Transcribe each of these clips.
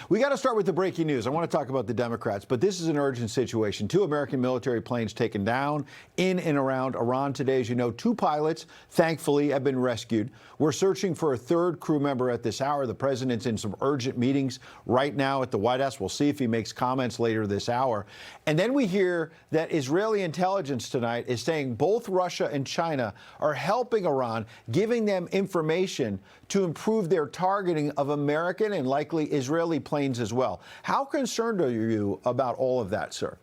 We got to start with the breaking news. I want to talk about the Democrats, but this is an urgent situation. 2 American military planes taken down in and around Iran today. As you know, 2 pilots, thankfully, have been rescued. We're searching for a 3rd crew member at this hour. The president's in some urgent meetings right now at the White House. We'll see if he makes comments later this hour. And then we hear that Israeli intelligence tonight is saying both Russia and China are helping Iran, giving them information to improve their targeting of American and likely Israeli planes as well. How concerned are you about all of that, sir?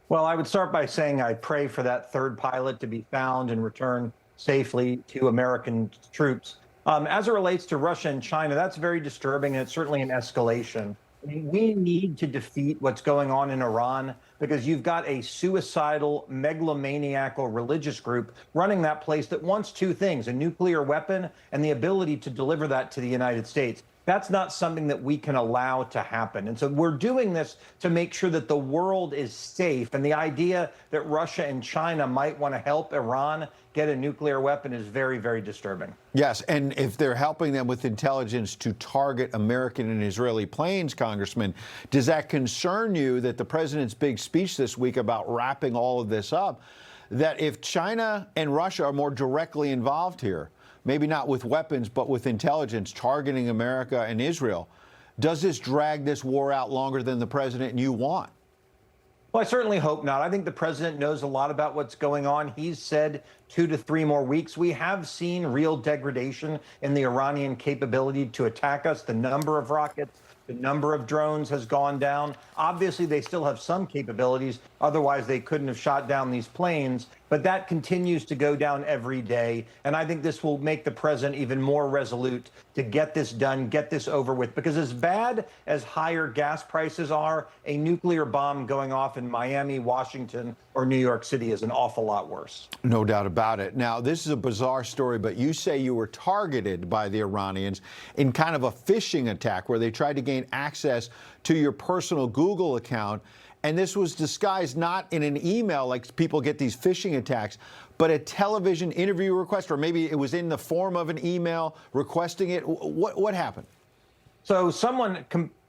Well, I would start by saying I pray for that 3rd pilot to be found and returned safely to American troops. As it relates to Russia and China, that's very disturbing, and it's certainly an escalation. I mean, we need to defeat what's going on in Iran because you've got a suicidal, megalomaniacal religious group running that place that wants 2 things, a nuclear weapon and the ability to deliver that to the United States. That's not something that we can allow to happen. And so we're doing this to make sure that the world is safe. And the idea that Russia and China might want to help Iran get a nuclear weapon is very, very disturbing. Yes, and if they're helping them with intelligence to target American and Israeli planes, Congressman, does that concern you that the president's big speech this week about wrapping all of this up, that if China and Russia are more directly involved here, maybe not with weapons, but with intelligence targeting America and Israel, does this drag this war out longer than the president and you want? Well, I certainly hope not. I think the president knows a lot about what's going on. He's said 2 to 3 more weeks. We have seen real degradation in the Iranian capability to attack us. The number of rockets, the number of drones has gone down. Obviously, they still have some capabilities. Otherwise, they couldn't have shot down these planes. But that continues to go down every day. And I think this will make the president even more resolute to get this done, get this over with. Because as bad as higher gas prices are, a nuclear bomb going off in Miami, Washington, or New York City is an awful lot worse. No doubt about it. Now, this is a bizarre story, but you say you were targeted by the Iranians in kind of a phishing attack where they tried to gain access to your personal Google account. And this was disguised not in an email like people get these phishing attacks, but a television interview request, or maybe it was in the form of an email requesting it. What happened? So someone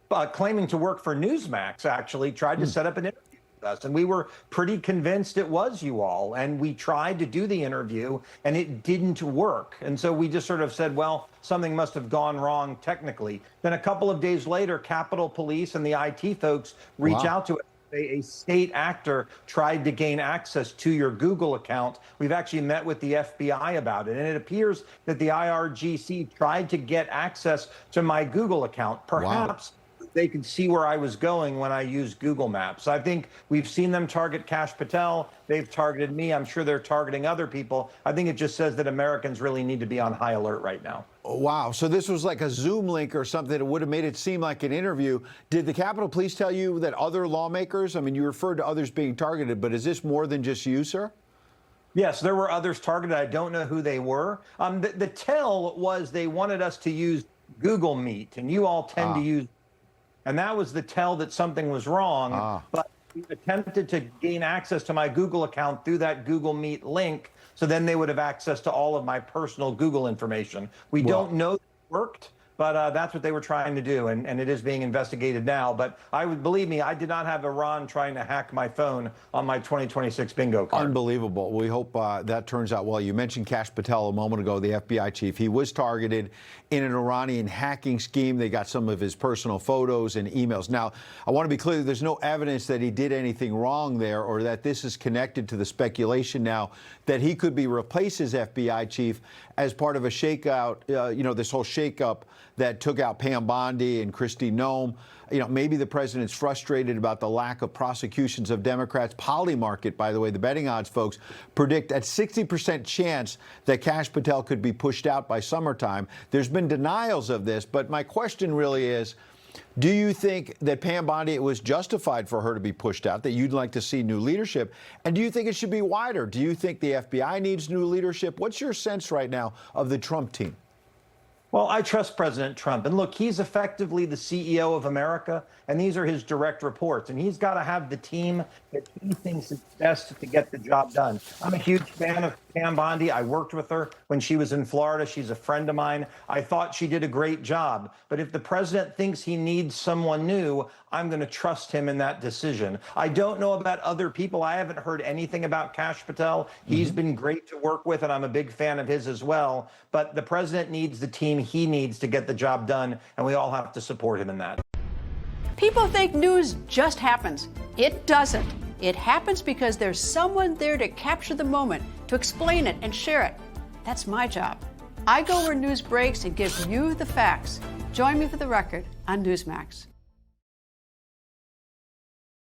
claiming to work for Newsmax actually tried to set up an interview with us, and we were pretty convinced it was you all. And we tried to do the interview, and it didn't work. And so we just sort of said, well, something must have gone wrong technically. Then a couple of days later, Capitol Police and the IT folks reach out to us. A state actor tried to gain access to your Google account. We've actually met with the FBI about it, and it appears that the IRGC tried to get access to my Google account. Perhaps they could see where I was going when I used Google Maps. I think we've seen them target Kash Patel. They've targeted me. I'm sure they're targeting other people. I think it just says that Americans really need to be on high alert right now. Wow. So this was like a Zoom link or something that would have made it seem like an interview. Did the Capitol Police tell you that other lawmakers, I mean, you referred to others being targeted, but is this more than just you, sir? Yes, there were others targeted. I don't know who they were. The tell was they wanted us to use Google Meet, and you all tend to use. And that was the tell that something was wrong. But we attempted to gain access to my Google account through that Google Meet link. So then they would have access to all of my personal Google information. We don't know that it worked, but that's what they were trying to do. And it is being investigated now. But believe me, I did not have Iran trying to hack my phone on my 2026 bingo card. Unbelievable. We hope that turns out well. You mentioned Kash Patel a moment ago, the FBI chief. He was targeted in an Iranian hacking scheme. They got some of his personal photos and emails. Now, I want to be clear, there's no evidence that he did anything wrong there or that this is connected to the speculation now that he could be replaced as FBI chief as part of a shakeout, this whole shakeup that took out Pam Bondi and Kristi Noem. Maybe the president's frustrated about the lack of prosecutions of Democrats. Polymarket, by the way, the betting odds folks predict a 60% chance that Kash Patel could be pushed out by summertime. There's been denials of this, but my question really is, do you think that Pam Bondi, it was justified for her to be pushed out, that you'd like to see new leadership? And do you think it should be wider? Do you think the FBI needs new leadership? What's your sense right now of the Trump team? Well, I trust President Trump. And look, he's effectively the CEO of America, and these are his direct reports. And he's got to have the team that he thinks is best to get the job done. I'm a huge fan of Pam Bondi. I worked with her when she was in Florida. She's a friend of mine. I thought she did a great job. But if the president thinks he needs someone new, I'm going to trust him in that decision. I don't know about other people. I haven't heard anything about Kash Patel. He's been great to work with, and I'm a big fan of his as well. But the president needs the team he needs to get the job done, and we all have to support him in that. People think news just happens. It doesn't. It happens because there's someone there to capture the moment, to explain it and share it. That's my job. I go where news breaks and give you the facts. Join me for The Record on Newsmax.